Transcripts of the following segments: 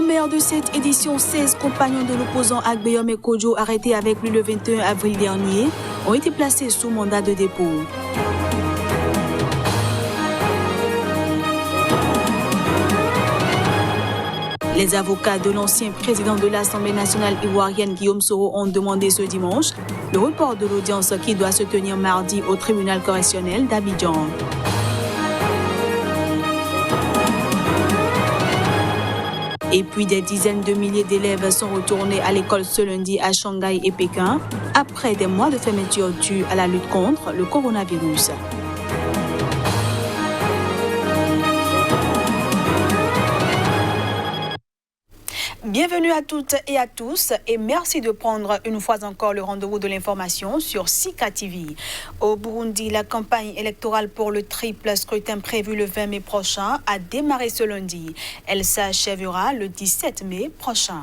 sommaire de cette édition, 16 compagnons de l'opposant Agbeom Ekodjo arrêtés avec lui le 21 avril dernier ont été placés sous mandat de dépôt. Les avocats de l'ancien président de l'Assemblée nationale ivoirienne Guillaume Soro ont demandé ce dimanche le report de l'audience qui doit se tenir mardi au tribunal correctionnel d'Abidjan. Et puis des dizaines de milliers d'élèves sont retournés à l'école ce lundi à Shanghai et Pékin après des mois de fermeture due à la lutte contre le coronavirus. Bienvenue à toutes et à tous et merci de prendre une fois encore le rendez-vous de l'information sur Sika TV. Au Burundi, la campagne électorale pour le triple scrutin prévu le 20 mai prochain a démarré ce lundi. Elle s'achèvera le 17 mai prochain.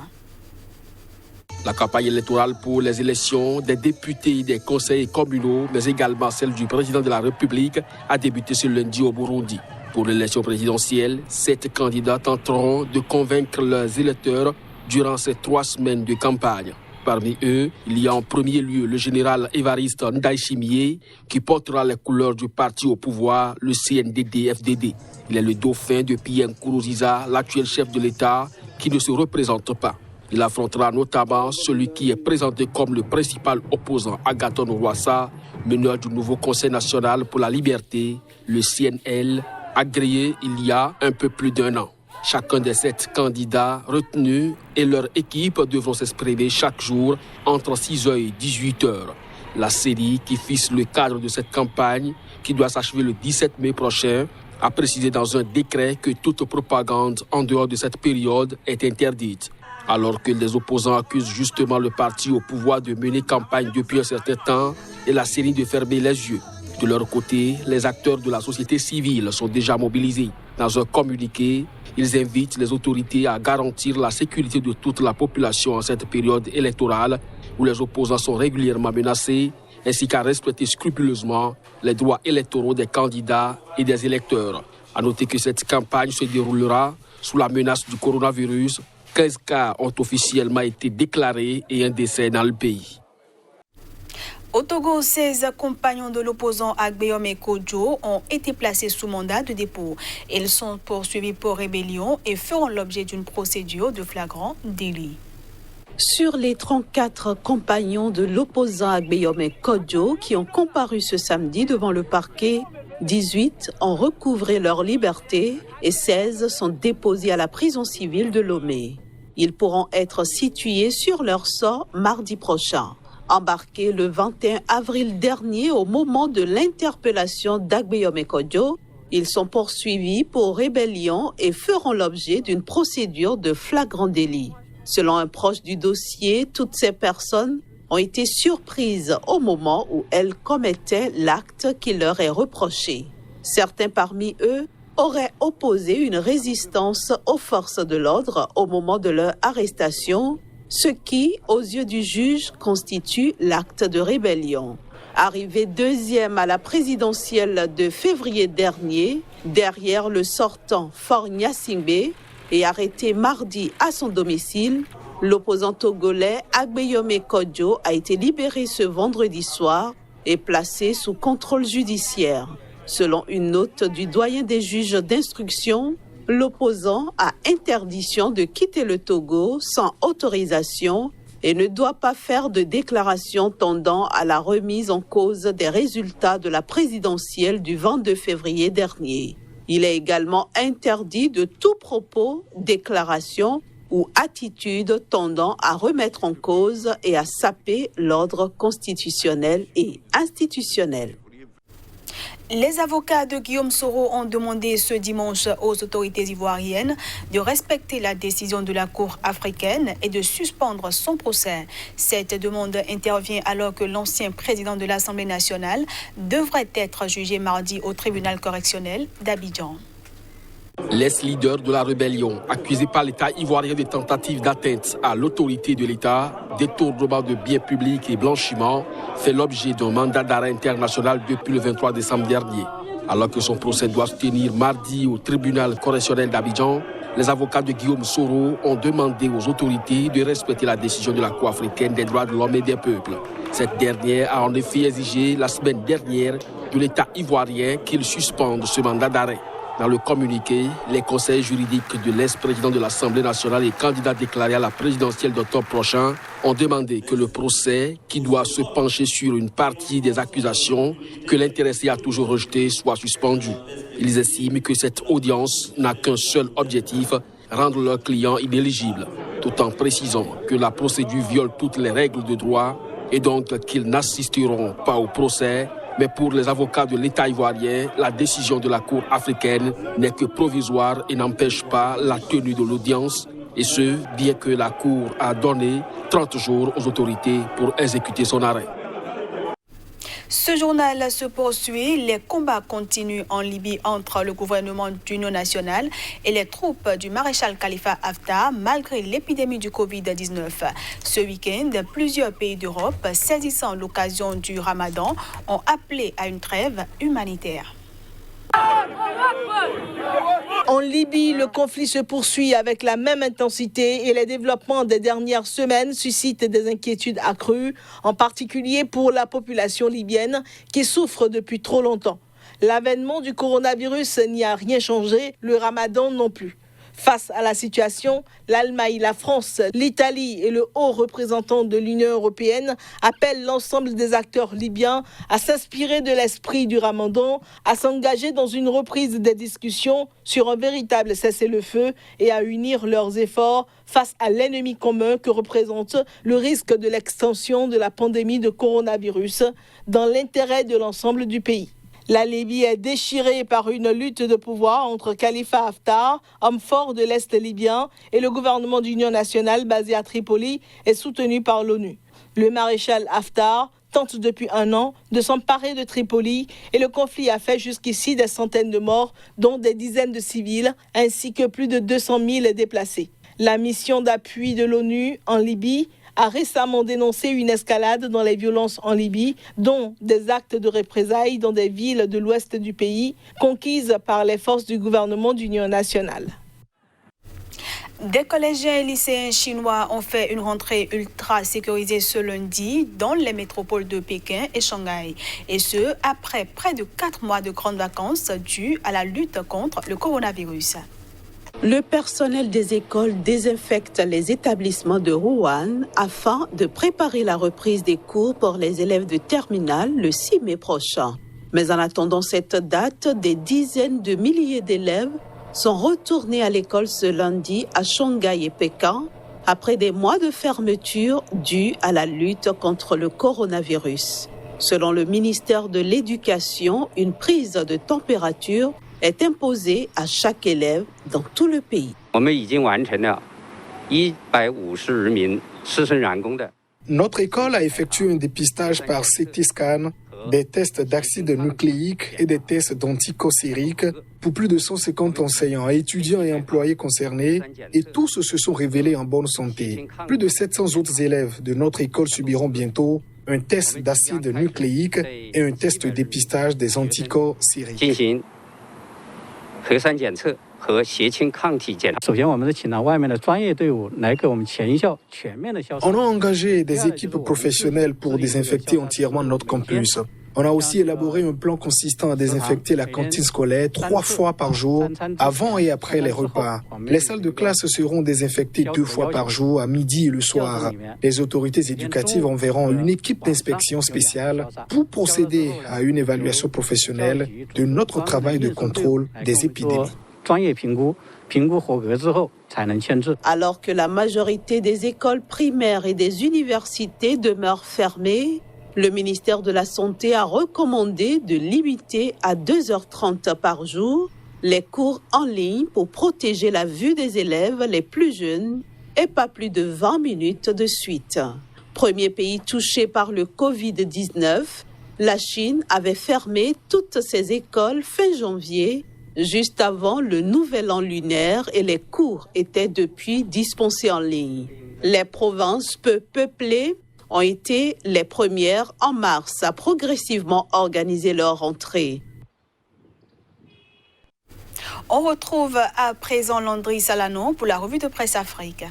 La campagne électorale pour les élections des députés des conseils communaux, mais également celle du président de la République, a débuté ce lundi au Burundi. Pour l'élection présidentielle, 7 candidats tenteront de convaincre leurs électeurs durant ces 3 semaines de campagne. Parmi eux, il y a en premier lieu le général Évariste Ndayishimiye qui portera les couleurs du parti au pouvoir, le CNDD-FDD. Il est le dauphin de Pierre Nkurunziza, l'actuel chef de l'État, qui ne se représente pas. Il affrontera notamment celui qui est présenté comme le principal opposant, Agathon Rwasa, meneur du nouveau Conseil national pour la liberté, le CNL, agréé il y a un peu plus d'1 an. Chacun des 7 candidats retenus et leur équipe devront s'exprimer chaque jour entre 6h et 18h. La série qui fixe le cadre de cette campagne, qui doit s'achever le 17 mai prochain, a précisé dans un décret que toute propagande en dehors de cette période est interdite. Alors que les opposants accusent justement le parti au pouvoir de mener campagne depuis un certain temps et la série de fermer les yeux. De leur côté, les acteurs de la société civile sont déjà mobilisés. Dans un communiqué, ils invitent les autorités à garantir la sécurité de toute la population en cette période électorale où les opposants sont régulièrement menacés, ainsi qu'à respecter scrupuleusement les droits électoraux des candidats et des électeurs. À noter que cette campagne se déroulera sous la menace du coronavirus. 15 cas ont officiellement été déclarés et un décès dans le pays. Au Togo, 16 compagnons de l'opposant Agbeom Ekodjo ont été placés sous mandat de dépôt. Ils sont poursuivis pour rébellion et feront l'objet d'une procédure de flagrant délit. Sur les 34 compagnons de l'opposant Agbeom Ekodjo qui ont comparu ce samedi devant le parquet, 18 ont recouvré leur liberté et 16 sont déposés à la prison civile de Lomé. Ils pourront être situés sur leur sort mardi prochain. Embarqués le 21 avril dernier au moment de l'interpellation d'Agbeom Ekodjo, ils sont poursuivis pour rébellion et feront l'objet d'une procédure de flagrant délit. Selon un proche du dossier, toutes ces personnes ont été surprises au moment où elles commettaient l'acte qui leur est reproché. Certains parmi eux auraient opposé une résistance aux forces de l'ordre au moment de leur arrestation, ce qui, aux yeux du juge, constitue l'acte de rébellion. Arrivé deuxième à la présidentielle de février dernier, derrière le sortant Faure Gnassingbé et arrêté mardi à son domicile, l'opposant togolais Agbeom Ekodjo a été libéré ce vendredi soir et placé sous contrôle judiciaire. Selon une note du doyen des juges d'instruction, l'opposant a interdiction de quitter le Togo sans autorisation et ne doit pas faire de déclaration tendant à la remise en cause des résultats de la présidentielle du 22 février dernier. Il est également interdit de tout propos, déclaration ou attitude tendant à remettre en cause et à saper l'ordre constitutionnel et institutionnel. Les avocats de Guillaume Soro ont demandé ce dimanche aux autorités ivoiriennes de respecter la décision de la Cour africaine et de suspendre son procès. Cette demande intervient alors que l'ancien président de l'Assemblée nationale devrait être jugé mardi au tribunal correctionnel d'Abidjan. L'ex-leader de la rébellion, accusé par l'État ivoirien de tentatives d'atteinte à l'autorité de l'État, détournement de biens publics et blanchiment, fait l'objet d'un mandat d'arrêt international depuis le 23 décembre dernier. Alors que son procès doit se tenir mardi au tribunal correctionnel d'Abidjan, Les avocats de Guillaume Soro ont demandé aux autorités de respecter la décision de la Cour africaine des droits de l'homme et des peuples. Cette dernière a en effet exigé la semaine dernière de l'État ivoirien qu'il suspende ce mandat d'arrêt. Dans le communiqué, les conseils juridiques de l'ex-président de l'Assemblée nationale et candidat déclaré à la présidentielle d'octobre prochain ont demandé que le procès, qui doit se pencher sur une partie des accusations que l'intéressé a toujours rejetées, soit suspendu. Ils estiment que cette audience n'a qu'un seul objectif, rendre leur client inéligible, tout en précisant que la procédure viole toutes les règles de droit et donc qu'ils n'assisteront pas au procès. Mais pour les avocats de l'État ivoirien, la décision de la Cour africaine n'est que provisoire et n'empêche pas la tenue de l'audience, et ce, bien que la Cour a donné 30 jours aux autorités pour exécuter son arrêt. Ce journal se poursuit. Les combats continuent en Libye entre le gouvernement d'union nationale et les troupes du maréchal Khalifa Haftar malgré l'épidémie du Covid-19. Ce week-end, plusieurs pays d'Europe, saisissant l'occasion du Ramadan, ont appelé à une trêve humanitaire. En Libye, le conflit se poursuit avec la même intensité et les développements des dernières semaines suscitent des inquiétudes accrues, en particulier pour la population libyenne qui souffre depuis trop longtemps. L'avènement du coronavirus n'y a rien changé, le Ramadan non plus. Face à la situation, l'Allemagne, la France, l'Italie et le haut représentant de l'Union européenne appellent l'ensemble des acteurs libyens à s'inspirer de l'esprit du Ramadan, à s'engager dans une reprise des discussions sur un véritable cessez-le-feu et à unir leurs efforts face à l'ennemi commun que représente le risque de l'extension de la pandémie de coronavirus dans l'intérêt de l'ensemble du pays. La Libye est déchirée par une lutte de pouvoir entre Khalifa Haftar, homme fort de l'Est libyen, et le gouvernement d'union nationale basé à Tripoli et soutenu par l'ONU. Le maréchal Haftar tente depuis un an de s'emparer de Tripoli et le conflit a fait jusqu'ici des centaines de morts, dont des dizaines de civils, ainsi que plus de 200 000 déplacés. La mission d'appui de l'ONU en Libye a récemment dénoncé une escalade dans les violences en Libye, dont des actes de représailles dans des villes de l'ouest du pays, conquises par les forces du gouvernement d'union nationale. Des collégiens et lycéens chinois ont fait une rentrée ultra sécurisée ce lundi dans les métropoles de Pékin et Shanghai. Et ce, après près de 4 mois de grandes vacances dues à la lutte contre le coronavirus. Le personnel des écoles désinfecte les établissements de Wuhan afin de préparer la reprise des cours pour les élèves de terminale le 6 mai prochain. Mais en attendant cette date, des dizaines de milliers d'élèves sont retournés à l'école ce lundi à Shanghai et Pékin après des mois de fermeture dus à la lutte contre le coronavirus. Selon le ministère de l'Éducation, une prise de température est imposée à chaque élève dans tout le pays. Notre école a effectué un dépistage par CT scan, des tests d'acide nucléique et des tests d'anticancériques pour plus de 150 enseignants, étudiants et employés concernés, et tous se sont révélés en bonne santé. Plus de 700 autres élèves de notre école subiront bientôt un test d'acide nucléique et un test de dépistage des anticorps sériques. On a engagé des équipes professionnelles pour désinfecter entièrement notre campus. On a aussi élaboré un plan consistant à désinfecter la cantine scolaire 3 fois par jour, avant et après les repas. Les salles de classe seront désinfectées 2 fois par jour, à midi et le soir. Les autorités éducatives enverront une équipe d'inspection spéciale pour procéder à une évaluation professionnelle de notre travail de contrôle des épidémies. Alors que la majorité des écoles primaires et des universités demeurent fermées, le ministère de la Santé a recommandé de limiter à 2h30 par jour les cours en ligne pour protéger la vue des élèves les plus jeunes et pas plus de 20 minutes de suite. Premier pays touché par le Covid-19, la Chine avait fermé toutes ses écoles fin janvier, juste avant le nouvel an lunaire, et les cours étaient depuis dispensés en ligne. Les provinces peu peuplées ont été les premières en mars à progressivement organiser leur rentrée. On retrouve à présent Landry Salanon pour la revue de presse Afrique.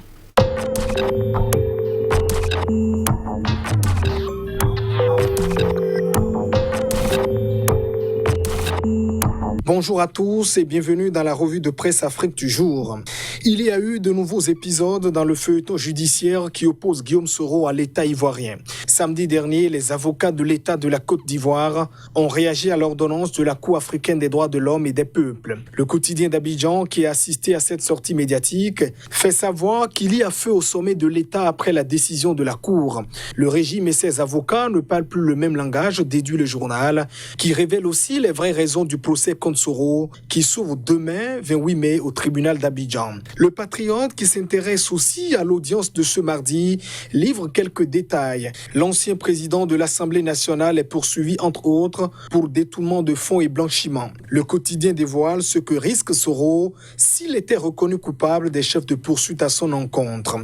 Bonjour à tous et bienvenue dans la revue de presse Afrique du jour. Il y a eu de nouveaux épisodes dans le feuilleton judiciaire qui oppose Guillaume Soro à l'État ivoirien. Samedi dernier, les avocats de l'État de la Côte d'Ivoire ont réagi à l'ordonnance de la Cour africaine des droits de l'homme et des peuples. Le quotidien d'Abidjan, qui a assisté à cette sortie médiatique, fait savoir qu'il y a feu au sommet de l'État après la décision de la Cour. Le régime et ses avocats ne parlent plus le même langage, déduit le journal, qui révèle aussi les vraies raisons du procès contre Soro, qui s'ouvre demain, 28 mai, au tribunal d'Abidjan. Le Patriote, qui s'intéresse aussi à l'audience de ce mardi, livre quelques détails. L'ancien président de l'Assemblée nationale est poursuivi, entre autres, pour détournement de fonds et blanchiment. Le quotidien dévoile ce que risque Soro s'il était reconnu coupable des chefs de poursuite à son encontre.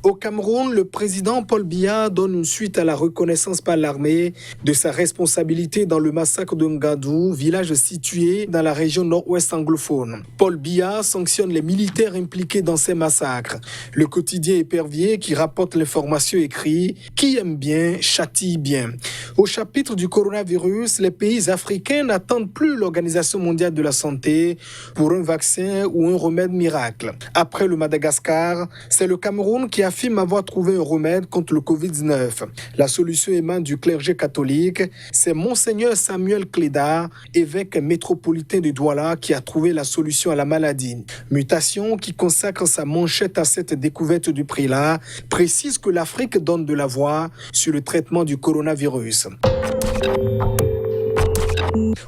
Au Cameroun, le président Paul Biya donne une suite à la reconnaissance par l'armée de sa responsabilité dans le massacre de Ngadou, village situé dans la région nord-ouest anglophone. Paul Biya sanctionne les militaires impliqués dans ces massacres. Le quotidien Épervier, qui rapporte l'information, écrit « Qui aime bien, châtie bien ». Au chapitre du coronavirus, les pays africains n'attendent plus l'Organisation mondiale de la santé pour un vaccin ou un remède miracle. Après le Madagascar, c'est le Cameroun qui affirme avoir trouvé un remède contre le Covid-19. La solution émane du clergé catholique. C'est Monseigneur Samuel Clédard, évêque métropolitain de Douala, qui a trouvé la solution à la maladie. Mutation, qui consacre sa manchette à cette découverte du prélat, précise que l'Afrique donne de la voix sur le traitement du coronavirus.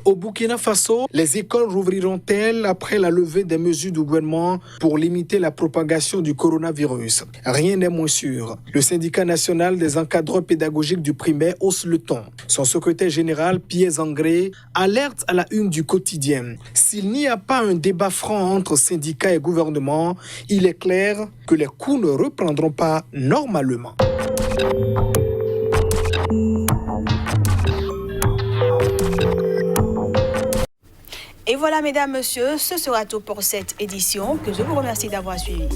Au Burkina Faso, les écoles rouvriront-elles après la levée des mesures du gouvernement pour limiter la propagation du coronavirus? Rien n'est moins sûr. Le syndicat national des encadreurs pédagogiques du primaire hausse le ton. Son secrétaire général, Pierre Zangré, alerte à la une du quotidien. S'il n'y a pas un débat franc entre syndicats et gouvernement, il est clair que les cours ne reprendront pas normalement. Et voilà, mesdames, messieurs, ce sera tout pour cette édition que je vous remercie d'avoir suivi.